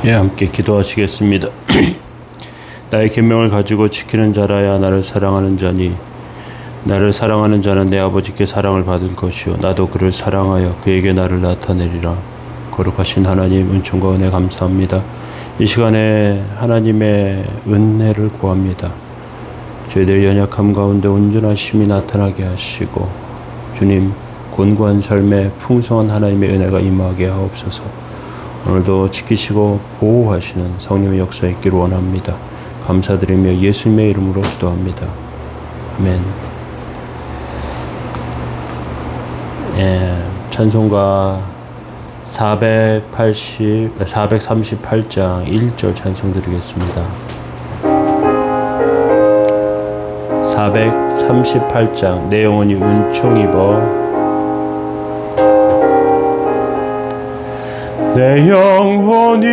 함께 기도하시겠습니다. 나의 계명을 가지고 지키는 자라야 나를 사랑하는 자니 나를 사랑하는 자는 내 아버지께 사랑을 받을 것이요 나도 그를 사랑하여 그에게 나를 나타내리라. 거룩하신 하나님, 은총과 은혜 감사합니다. 이 시간에 하나님의 은혜를 구합니다. 저희들의 연약함 가운데 온전하심이 나타나게 하시고 주님, 곤고한 삶에 풍성한 하나님의 은혜가 임하게 하옵소서. 오늘도 지키시고 보호하시는 성령의 역사 있기를 원합니다. 감사드리며 예수님의 이름으로 기도합니다. 아멘. 찬송가 438장 1절 찬송 드리겠습니다. 438장 내 영혼이 은총 입어 내 영혼이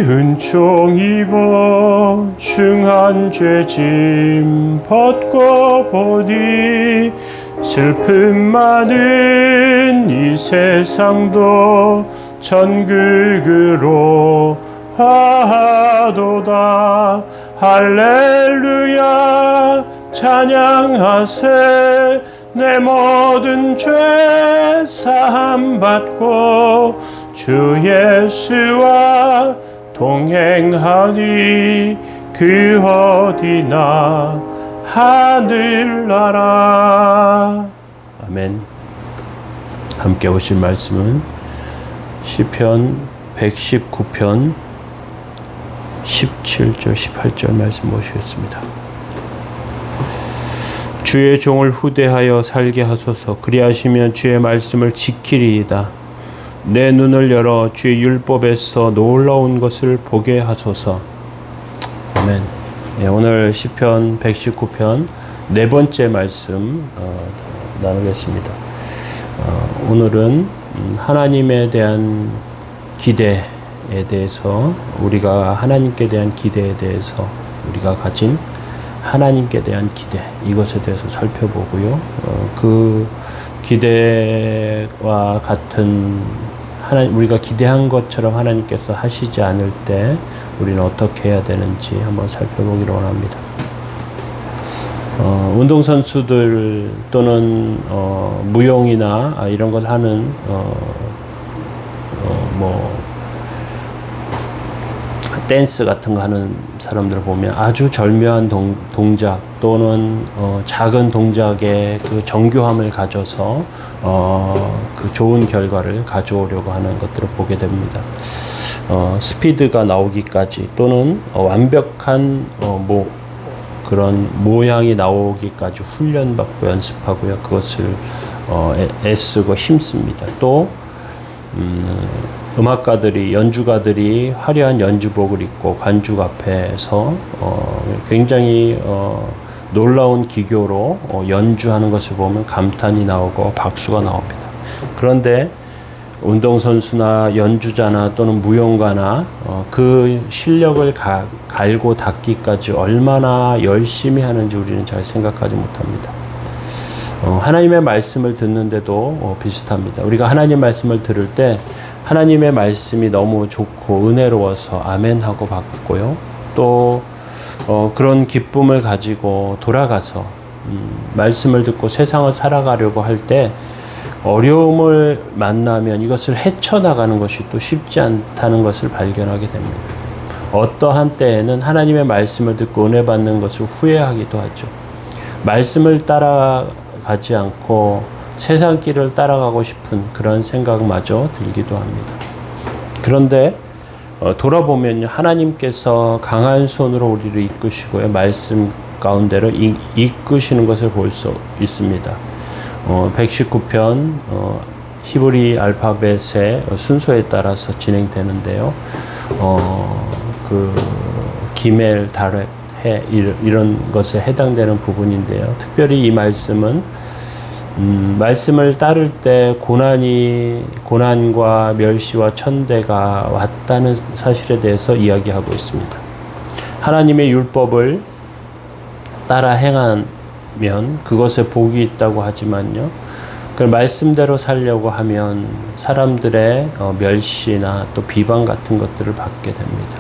은총 입어 중한 죄짐 벗고 보니 슬픔 많은 이 세상도 천국으로 하도다. 할렐루야 찬양하세. 내 모든 죄 사함 받고 주 예수와 동행하니 그 어디나 하늘나라. 아멘. 함께 보실 말씀은 시편 119편 17절 18절 말씀 보시겠습니다. 주의 종을 후대하여 살게 하소서. 그리하시면 주의 말씀을 지키리이다. 내 눈을 열어 주의 율법에서 놀라운 것을 보게 하소서. 아멘. 오늘 시편 119편 네 번째 말씀 나누겠습니다. 오늘은 하나님에 대한 기대에 대해서, 우리가 하나님께 대한 기대에 대해서, 우리가 가진 하나님께 대한 기대, 이것에 대해서 살펴보고요. 그 기대와 같은 우리가 기대한 것처럼 하나님께서 하시지 않을 때 우리는 어떻게 해야 되는지 한번 살펴보기를 원합니다. 운동선수들 또는 무용이나 이런 걸 하는 댄스 같은 거 하는 사람들을 보면 아주 절묘한 동작 또는 작은 동작에 그 정교함을 가져서 그 좋은 결과를 가져오려고 하는 것들을 보게 됩니다. 스피드가 나오기까지 또는 완벽한 그런 모양이 나오기까지 훈련받고 연습하고요. 그것을 애쓰고 힘씁니다. 또 음악가들이, 연주가들이 화려한 연주복을 입고 관중 앞에서 굉장히 놀라운 기교로 연주하는 것을 보면 감탄이 나오고 박수가 나옵니다. 그런데 운동선수나 연주자나 또는 무용가나 그 실력을 갈고 닦기까지 얼마나 열심히 하는지 우리는 잘 생각하지 못합니다. 하나님의 말씀을 듣는데도 비슷합니다. 우리가 하나님 말씀을 들을 때 하나님의 말씀이 너무 좋고 은혜로워서 아멘 하고 받고요. 또 그런 기쁨을 가지고 돌아가서 말씀을 듣고 세상을 살아가려고 할 때 어려움을 만나면 이것을 헤쳐나가는 것이 또 쉽지 않다는 것을 발견하게 됩니다. 어떠한 때에는 하나님의 말씀을 듣고 은혜 받는 것을 후회하기도 하죠. 말씀을 따라가지 않고 세상 길을 따라가고 싶은 그런 생각마저 들기도 합니다. 그런데 돌아보면 하나님께서 강한 손으로 우리를 이끄시고요. 말씀 가운데로 이끄시는 것을 볼 수 있습니다. 119편 히브리 알파벳의 순서에 따라서 진행되는데요. 그 기멜, 다렛, 해 이런 것에 해당되는 부분인데요. 특별히 이 말씀은 말씀을 따를 때 고난과 멸시와 천대가 왔다는 사실에 대해서 이야기하고 있습니다. 하나님의 율법을 따라 행하면 그것에 복이 있다고 하지만요, 그 말씀대로 살려고 하면 사람들의 멸시나 또 비방 같은 것들을 받게 됩니다.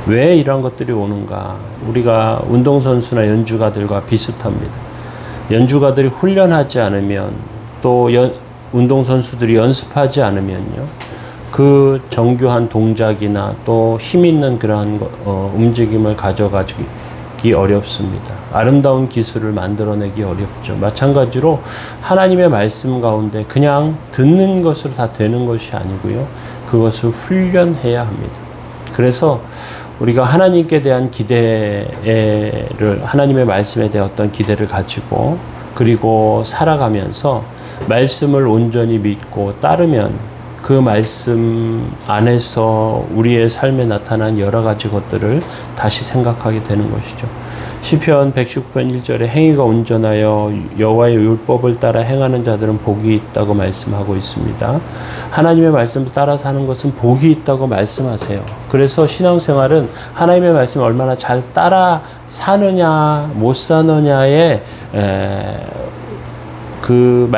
왜 이런 것들이 오는가? 우리가 운동선수나 연주가들과 비슷합니다. 연주가들이 훈련하지 않으면 또 운동선수들이 연습하지 않으면요. 그 정교한 동작이나 또 힘 있는 그러한 움직임을 가져가기 어렵습니다. 아름다운 기술을 만들어내기 어렵죠. 마찬가지로 하나님의 말씀 가운데 그냥 듣는 것으로 다 되는 것이 아니고요. 그것을 훈련해야 합니다. 그래서 우리가 하나님께 대한 기대를, 하나님의 말씀에 대한 어떤 기대를 가지고 그리고 살아가면서 말씀을 온전히 믿고 따르면 그 말씀 안에서 우리의 삶에 나타난 여러 가지 것들을 다시 생각하게 되는 것이죠. 시편 119편 1절에 행위가 온전하여 여호와의 율법을 따라 행하는 자들은 복이 있다고 말씀하고 있습니다. 하나님의 말씀을 따라 사는 것은 복이 있다고 말씀하세요. 그래서 신앙생활은 하나님의 말씀을 얼마나 잘 따라 사느냐 못 사느냐에 그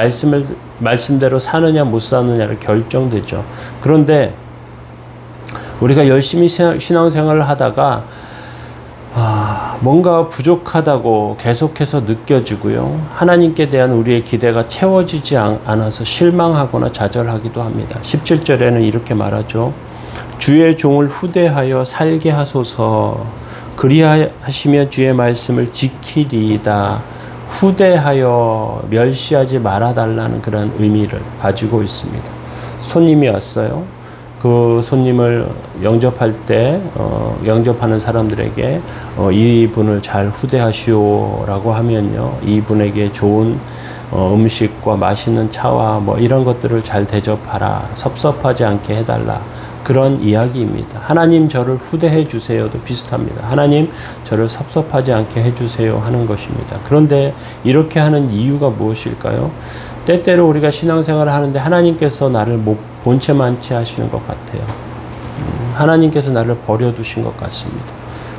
말씀대로 사느냐 못 사느냐를 결정되죠. 그런데 우리가 열심히 신앙생활을 하다가 뭔가 부족하다고 계속해서 느껴지고요. 하나님께 대한 우리의 기대가 채워지지 않아서 실망하거나 좌절하기도 합니다. 17절에는 이렇게 말하죠. 주의 종을 후대하여 살게 하소서. 그리하시며 주의 말씀을 지키리이다. 후대하여 멸시하지 말아달라는 그런 의미를 가지고 있습니다. 손님이 왔어요. 그 손님을 영접할 때 영접하는 사람들에게 이분을 잘 후대하시오라고 하면요, 이분에게 좋은 음식과 맛있는 차와 뭐 이런 것들을 잘 대접하라, 섭섭하지 않게 해달라, 그런 이야기입니다. 하나님 저를 후대해 주세요도 비슷합니다. 하나님 저를 섭섭하지 않게 해주세요 하는 것입니다. 그런데 이렇게 하는 이유가 무엇일까요? 때때로 우리가 신앙생활을 하는데 하나님께서 나를 본체만치 하시는 것 같아요. 하나님께서 나를 버려두신 것 같습니다.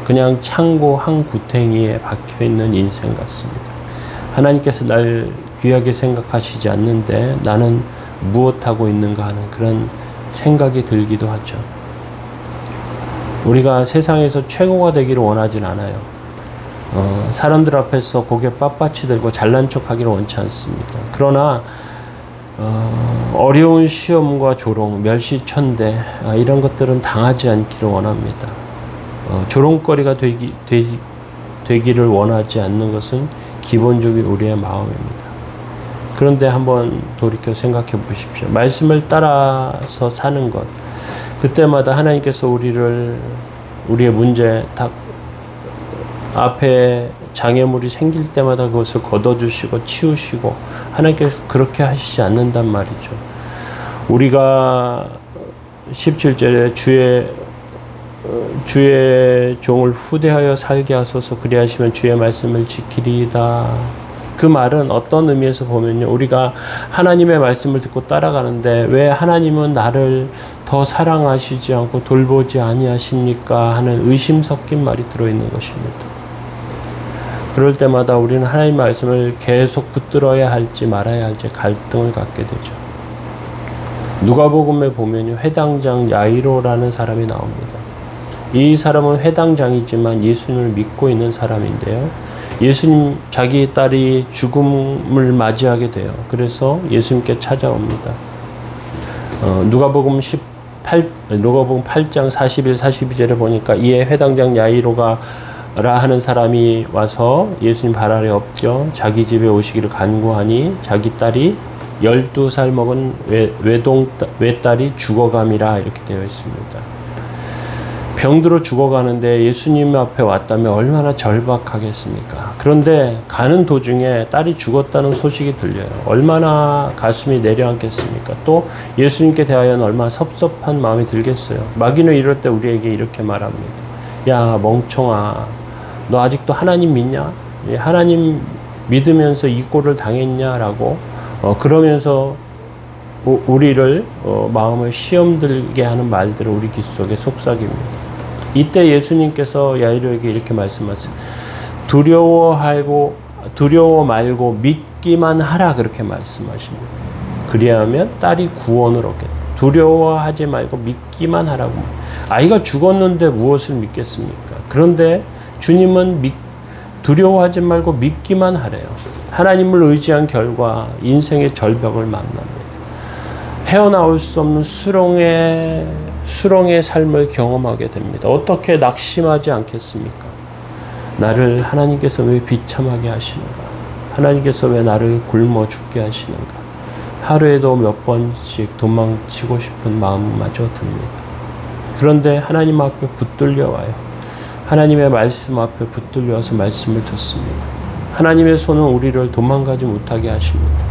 그냥 창고 한 구탱이에 박혀있는 인생 같습니다. 하나님께서 날 귀하게 생각하시지 않는데 나는 무엇하고 있는가 하는 그런 생각이 들기도 하죠. 우리가 세상에서 최고가 되기를 원하진 않아요. 사람들 앞에서 고개 빳빳이 들고 잘난 척하기를 원치 않습니다. 그러나 어려운 시험과 조롱, 멸시천대 이런 것들은 당하지 않기를 원합니다. 조롱거리가 되기를 원하지 않는 것은 기본적인 우리의 마음입니다. 그런데 한번 돌이켜 생각해 보십시오. 말씀을 따라서 사는 것, 그때마다 하나님께서 우리의 문제 앞에 장애물이 생길 때마다 그것을 걷어주시고 치우시고 하나님께서 그렇게 하시지 않는단 말이죠. 우리가 17절에 주의 종을 후대하여 살게 하소서. 그리하시면 주의 말씀을 지키리이다. 그 말은 어떤 의미에서 보면요, 우리가 하나님의 말씀을 듣고 따라가는데 왜 하나님은 나를 더 사랑하시지 않고 돌보지 아니하십니까 하는 의심 섞인 말이 들어있는 것입니다. 그럴 때마다 우리는 하나님의 말씀을 계속 붙들어야 할지 말아야 할지 갈등을 갖게 되죠. 누가복음에 보면요, 회당장 야이로라는 사람이 나옵니다. 이 사람은 회당장이지만 예수님을 믿고 있는 사람인데요, 예수님, 자기 딸이 죽음을 맞이하게 돼요. 그래서 예수님께 찾아옵니다. 누가복음 8장 41, 42절에 보니까 이에 회당장 야이로가 하는 사람이 와서 예수님 발 아래 엎겨 자기 집에 오시기를 간구하니 자기 딸이 12살 먹은 외딸이 죽어감이라 이렇게 되어 있습니다. 병들어 죽어가는데 예수님 앞에 왔다면 얼마나 절박하겠습니까? 그런데 가는 도중에 딸이 죽었다는 소식이 들려요. 얼마나 가슴이 내려앉겠습니까? 또 예수님께 대하여는 얼마나 섭섭한 마음이 들겠어요. 마귀는 이럴 때 우리에게 이렇게 말합니다. 야, 멍청아, 너 아직도 하나님 믿냐? 하나님 믿으면서 이 꼴을 당했냐라고 그러면서 우리를 마음을 시험 들게 하는 말들을 우리 귀 속에 속삭입니다. 이때 예수님께서 야이로에게 이렇게 말씀하세요. 두려워 말고 믿기만 하라, 그렇게 말씀하십니다. 그리하면 딸이 구원을 얻겠다. 두려워하지 말고 믿기만 하라고. 아이가 죽었는데 무엇을 믿겠습니까? 그런데 주님은 두려워하지 말고 믿기만 하래요. 하나님을 의지한 결과 인생의 절벽을 만납니다. 헤어나올 수 없는 수렁의 삶을 경험하게 됩니다. 어떻게 낙심하지 않겠습니까? 나를 하나님께서 왜 비참하게 하시는가? 하나님께서 왜 나를 굶어 죽게 하시는가? 하루에도 몇 번씩 도망치고 싶은 마음마저 듭니다. 그런데 하나님 앞에 붙들려 와요. 하나님의 말씀 앞에 붙들려 와서 말씀을 듣습니다. 하나님의 손은 우리를 도망가지 못하게 하십니다.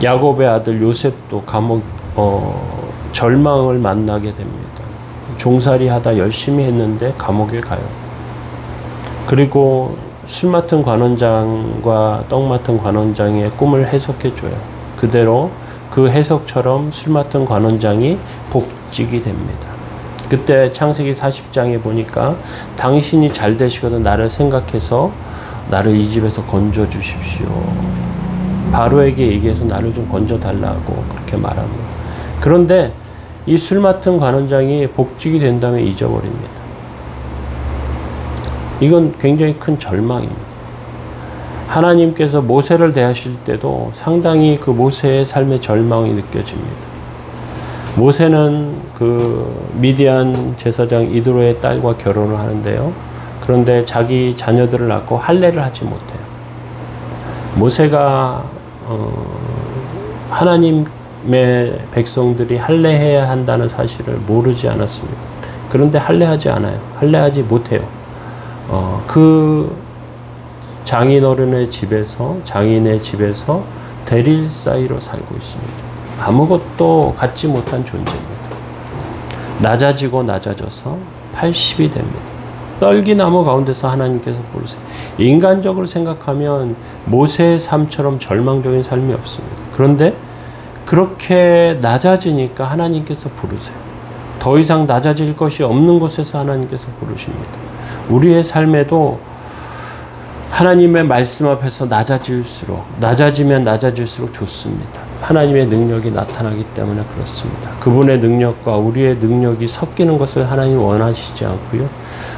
야곱의 아들 요셉도 절망을 만나게 됩니다. 종살이 하다 열심히 했는데 감옥에 가요. 그리고 술 맡은 관원장과 떡 맡은 관원장의 꿈을 해석해 줘요. 그대로 그 해석처럼 술 맡은 관원장이 복직이 됩니다. 그때 창세기 40장에 보니까 당신이 잘 되시거든 나를 생각해서 나를 이 집에서 건져 주십시오. 바로에게 얘기해서 나를 좀 건져 달라고 그렇게 말합니다. 그런데 이 술 맡은 관원장이 복직이 된 다음에 잊어버립니다. 이건 굉장히 큰 절망입니다. 하나님께서 모세를 대하실 때도 상당히 그 모세의 삶의 절망이 느껴집니다. 모세는 그 미디안 제사장 이드로의 딸과 결혼을 하는데요. 그런데 자기 자녀들을 낳고 할례를 하지 못해요. 모세가 하나님의 백성들이 할례해야 한다는 사실을 모르지 않았습니다. 그런데 할례하지 않아요. 할례하지 못해요. 그 장인의 집에서 대릴 사이로 살고 있습니다. 아무것도 갖지 못한 존재입니다. 낮아지고 낮아져서 80이 됩니다. 떨기나무 가운데서 하나님께서 부르세요. 인간적으로 생각하면 모세의 삶처럼 절망적인 삶이 없습니다. 그런데 그렇게 낮아지니까 하나님께서 부르세요. 더 이상 낮아질 것이 없는 곳에서 하나님께서 부르십니다. 우리의 삶에도 하나님의 말씀 앞에서 낮아지면 낮아질수록 좋습니다. 하나님의 능력이 나타나기 때문에 그렇습니다. 그분의 능력과 우리의 능력이 섞이는 것을 하나님 원하시지 않고요.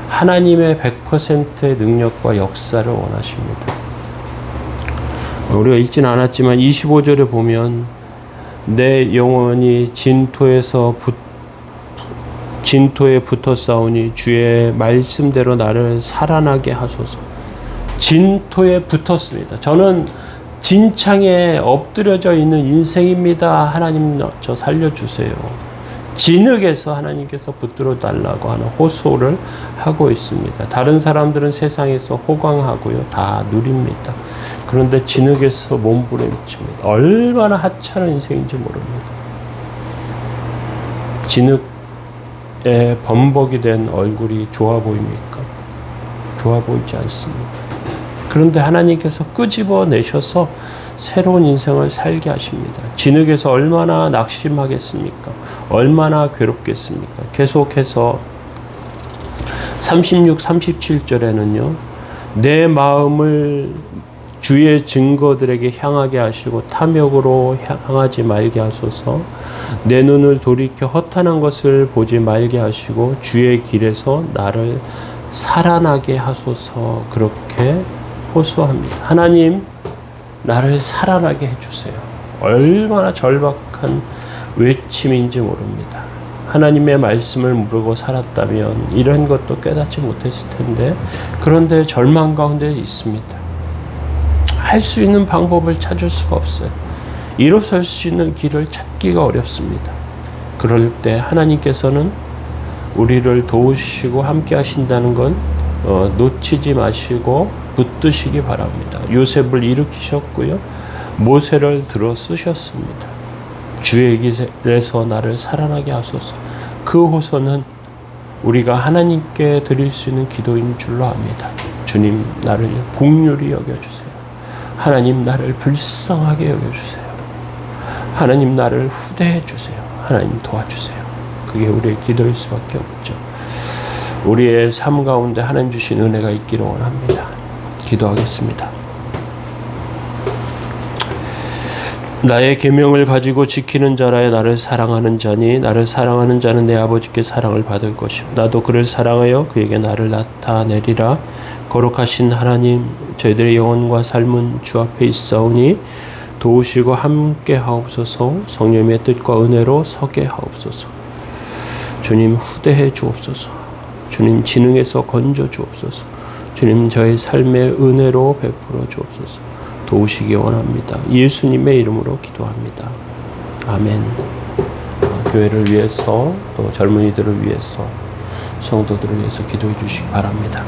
하나님의 100%의 능력과 역사를 원하십니다. 우리가 읽진 않았지만 25절에 보면 내 영혼이 진토에 붙어 싸우니 주의 말씀대로 나를 살아나게 하소서. 진토에 붙었습니다. 저는 진창에 엎드려져 있는 인생입니다. 하나님 저 살려주세요. 진흙에서 하나님께서 붙들어 달라고 하는 호소를 하고 있습니다. 다른 사람들은 세상에서 호강하고요. 다 누립니다. 그런데 진흙에서 몸부림칩니다. 얼마나 하찮은 인생인지 모릅니다. 진흙에 범벅이 된 얼굴이 좋아 보입니까? 좋아 보이지 않습니다. 그런데 하나님께서 끄집어내셔서 새로운 인생을 살게 하십니다. 진흙에서 얼마나 낙심하겠습니까? 얼마나 괴롭겠습니까? 계속해서 36, 37절에는요. 내 마음을 주의 증거들에게 향하게 하시고 탐욕으로 향하지 말게 하소서. 내 눈을 돌이켜 허탄한 것을 보지 말게 하시고 주의 길에서 나를 살아나게 하소서. 그렇게 호소합니다. 하나님, 나를 살아나게 해주세요. 얼마나 절박한 외침인지 모릅니다. 하나님의 말씀을 모르고 살았다면 이런 것도 깨닫지 못했을 텐데, 그런데 절망 가운데 있습니다. 할 수 있는 방법을 찾을 수가 없어요. 일어설 수 있는 길을 찾기가 어렵습니다. 그럴 때 하나님께서는 우리를 도우시고 함께 하신다는 건 놓치지 마시고 붙드시기 바랍니다. 요셉을 일으키셨고요. 모세를 들어 쓰셨습니다. 주의 길에서 나를 살아나게 하소서. 그 호소는 우리가 하나님께 드릴 수 있는 기도인 줄로 압니다. 주님, 나를 긍휼히 여겨주세요. 하나님, 나를 불쌍하게 여겨주세요. 하나님, 나를 후대해 주세요. 하나님, 도와주세요. 그게 우리의 기도일 수밖에 없죠. 우리의 삶 가운데 하나님 주신 은혜가 있기를 원합니다. 기도하겠습니다. 나의 계명을 가지고 지키는 자라야 나를 사랑하는 자니 나를 사랑하는 자는 내 아버지께 사랑을 받을 것이요 나도 그를 사랑하여 그에게 나를 나타내리라. 거룩하신 하나님, 저희들의 영혼과 삶은 주 앞에 있사오니 도우시고 함께 하옵소서. 성령의 뜻과 은혜로 서게 하옵소서. 주님 후대해 주옵소서. 주님 지능에서 건져 주옵소서. 주님 저의 삶의 은혜로 베풀어 주옵소서. 도우시기 원합니다. 예수님의 이름으로 기도합니다. 아멘. 교회를 위해서 또 젊은이들을 위해서 성도들을 위해서 기도해 주시기 바랍니다.